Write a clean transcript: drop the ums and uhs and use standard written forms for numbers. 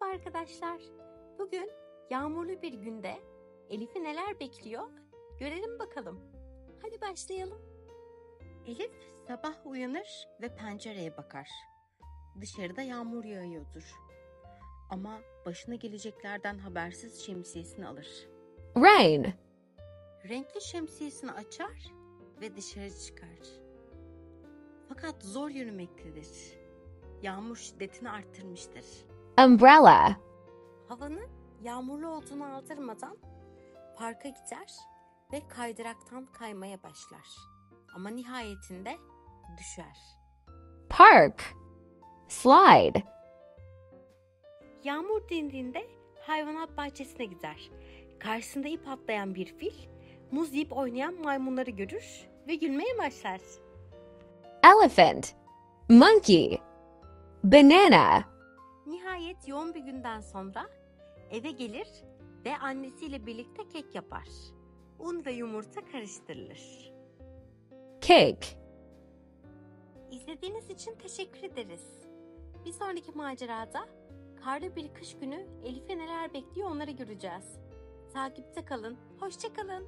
Merhaba arkadaşlar. Bugün yağmurlu bir günde Elif'i neler bekliyor? Görelim bakalım. Hadi başlayalım. Elif sabah uyanır ve pencereye bakar. Dışarıda yağmur yağıyordur. Ama başına geleceklerden habersiz şemsiyesini alır. Rain. Renkli şemsiyesini açar ve dışarı çıkar. Fakat zor yürümektedir. Yağmur şiddetini arttırmıştır. Umbrella. Havanın yağmurlu olduğunu aldırmadan parka gider ve kaydıraktan kaymaya başlar. Ama nihayetinde düşer. Park. Slide. Yağmur dindiğinde hayvanat bahçesine gider. Karşısında ip atlayan bir fil, muz yiyip oynayan maymunları görür ve gülmeye başlar. Elephant. Monkey. Banana. Nihayet yoğun bir günden sonra eve gelir ve annesiyle birlikte kek yapar. Un ve yumurta karıştırılır. Cake. İzlediğiniz için teşekkür ederiz. Bir sonraki macerada karlı bir kış günü Elif'e neler bekliyor onları göreceğiz. Takipte kalın. Hoşça kalın.